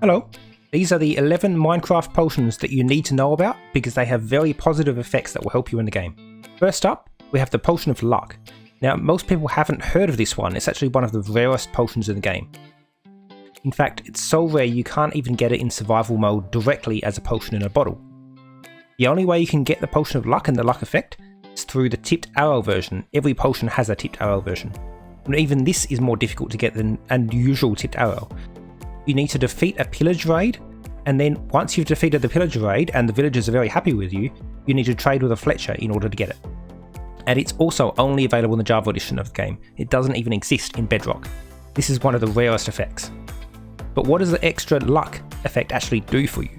Hello, these are the 11 Minecraft potions that you need to know about because they have very positive effects that will help you in the game. First up, we have the Potion of Luck. Now, most people haven't heard of this one. It's actually one of the rarest potions in the game. In fact, it's so rare you can't even get it in survival mode directly as a potion in a bottle. The only way you can get the Potion of Luck and the luck effect is through the tipped arrow version. Every potion has a tipped arrow version. And even this is more difficult to get than an usual tipped arrow. You need to defeat a pillager raid, and then once you've defeated the pillager raid and the villagers are very happy with you, you need to trade with a Fletcher in order to get it. And it's also only available in the Java edition of the game. It doesn't even exist in Bedrock. This is one of the rarest effects. But what does the extra luck effect actually do for you?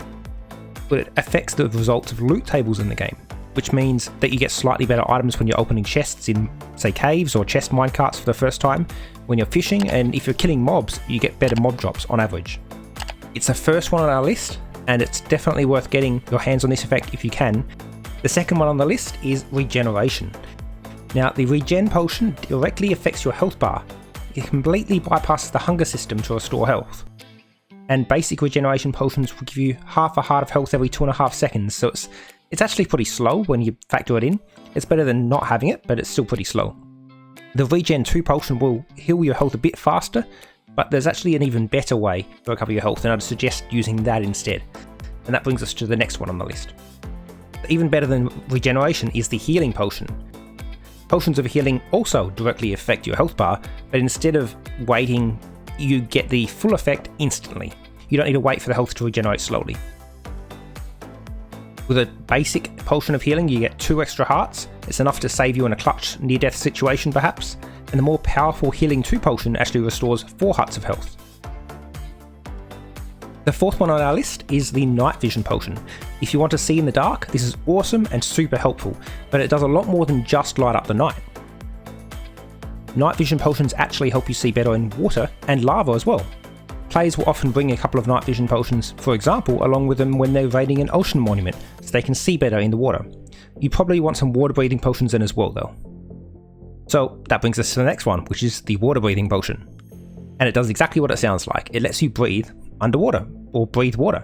Well, it affects the results of loot tables in the game, which means that you get slightly better items when you're opening chests in, say, caves or chest minecarts for the first time, when you're fishing, and if you're killing mobs, you get better mob drops on average. It's the first one on our list, and it's definitely worth getting your hands on this effect if you can. The second one on the list is Regeneration. Now, the Regen potion directly affects your health bar. It completely bypasses the hunger system to restore health. And basic regeneration potions will give you half a heart of health every 2.5 seconds, so it's actually pretty slow when you factor it in. It's better than not having it, but it's still pretty slow. The Regen 2 potion will heal your health a bit faster, but there's actually an even better way to recover your health, and I'd suggest using that instead. And that brings us to the next one on the list. Even better than Regeneration is the Healing potion. Potions of healing also directly affect your health bar, but instead of waiting, you get the full effect instantly. You don't need to wait for the health to regenerate slowly. With a basic potion of healing, you get 2 extra hearts. It's enough to save you in a clutch near-death situation perhaps, and the more powerful Healing 2 potion actually restores 4 hearts of health. The fourth one on our list is the Night Vision potion. If you want to see in the dark, this is awesome and super helpful, but it does a lot more than just light up the night. Night Vision potions actually help you see better in water and lava as well. Players will often bring a couple of Night Vision potions, for example, along with them when they're raiding an ocean monument, so they can see better in the water. You probably want some water breathing potions in as well though. So that brings us to the next one, which is the water breathing potion. And it does exactly what it sounds like. It lets you breathe underwater, or breathe water.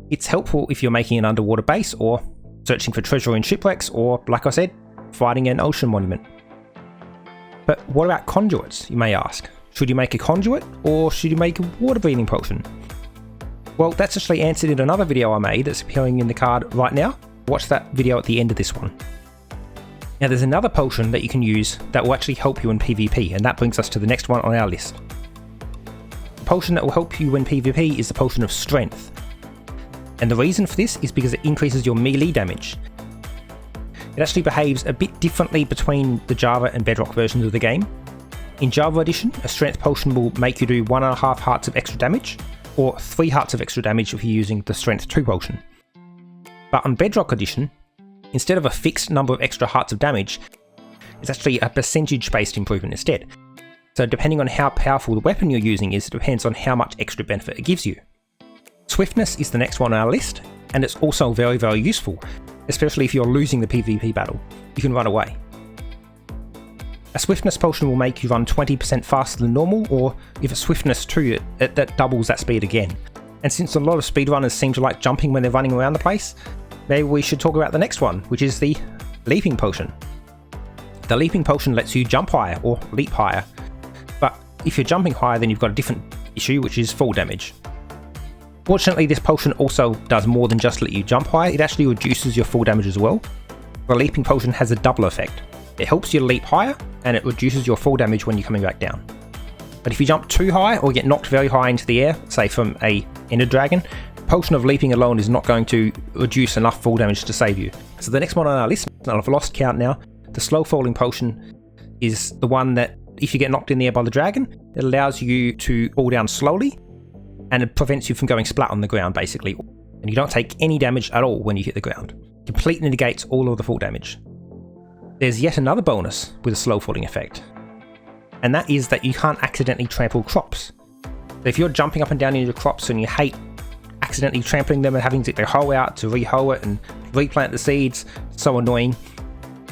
It's helpful if you're making an underwater base, or searching for treasure in shipwrecks, or, like I said, fighting an ocean monument. But what about conduits, you may ask? Should you make a conduit, or should you make a water breathing potion? Well, that's actually answered in another video I made that's appearing in the card right now. Watch that video at the end of this one. Now there's another potion that you can use that will actually help you in PvP, and that brings us to the next one on our list. The potion that will help you in PvP is the Potion of Strength. And the reason for this is because it increases your melee damage. It actually behaves a bit differently between the Java and Bedrock versions of the game. In Java Edition, a strength potion will make you do 1.5 hearts of extra damage, or 3 hearts of extra damage if you're using the Strength 2 potion. But on Bedrock Edition, instead of a fixed number of extra hearts of damage, it's actually a percentage-based improvement instead. So depending on how powerful the weapon you're using is, it depends on how much extra benefit it gives you. Swiftness is the next one on our list, and it's also very, very useful, especially if you're losing the PvP battle. You can run away. A Swiftness potion will make you run 20% faster than normal, or if it's Swiftness 2, that doubles that speed again. And since a lot of speedrunners seem to like jumping when they're running around the place, maybe we should talk about the next one, which is the Leaping potion. The Leaping potion lets you jump higher, or leap higher. But if you're jumping higher, then you've got a different issue, which is fall damage. Fortunately, this potion also does more than just let you jump higher. It actually reduces your fall damage as well. The Leaping potion has a double effect. It helps you leap higher, and it reduces your fall damage when you're coming back down. But if you jump too high, or get knocked very high into the air, say from a Ender Dragon, the Potion of Leaping alone is not going to reduce enough fall damage to save you. So the next one on our list, and I've lost count now, the Slow Falling potion is the one that, if you get knocked in the air by the dragon, it allows you to fall down slowly, and it prevents you from going splat on the ground basically. And you don't take any damage at all when you hit the ground. It completely negates all of the fall damage. There's yet another bonus with a slow falling effect, and that is that you can't accidentally trample crops. So if you're jumping up and down in your crops and you hate accidentally trampling them and having to get their hoe out to re-hoe it and replant the seeds, so annoying,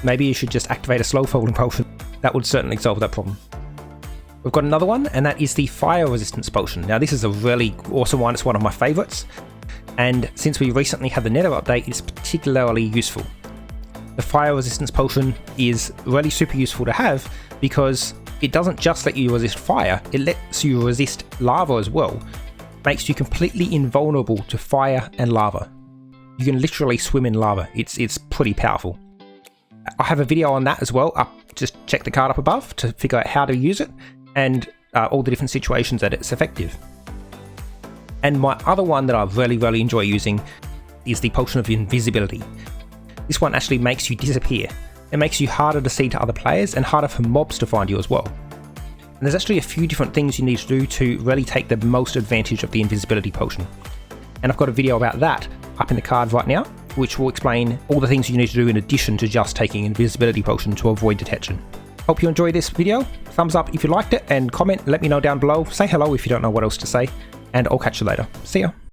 maybe you should just activate a slow falling potion. That would certainly solve that problem. We've got another one, and that is the fire resistance potion. Now this is a really awesome one, it's one of my favourites, and since we recently had the Nether update, it's particularly useful. The fire resistance potion is really super useful to have because it doesn't just let you resist fire, it lets you resist lava as well. Makes you completely invulnerable to fire and lava. You can literally swim in lava, it's pretty powerful. I have a video on that as well, just check the card up above to figure out how to use it and all the different situations that it's effective. And my other one that I really enjoy using is the Potion of Invisibility. This one actually makes you disappear. It makes you harder to see to other players and harder for mobs to find you as well. And there's actually a few different things you need to do to really take the most advantage of the Invisibility Potion. And I've got a video about that up in the card right now, which will explain all the things you need to do in addition to just taking Invisibility Potion to avoid detection. Hope you enjoyed this video. Thumbs up if you liked it, and comment, let me know down below. Say hello if you don't know what else to say, and I'll catch you later. See ya.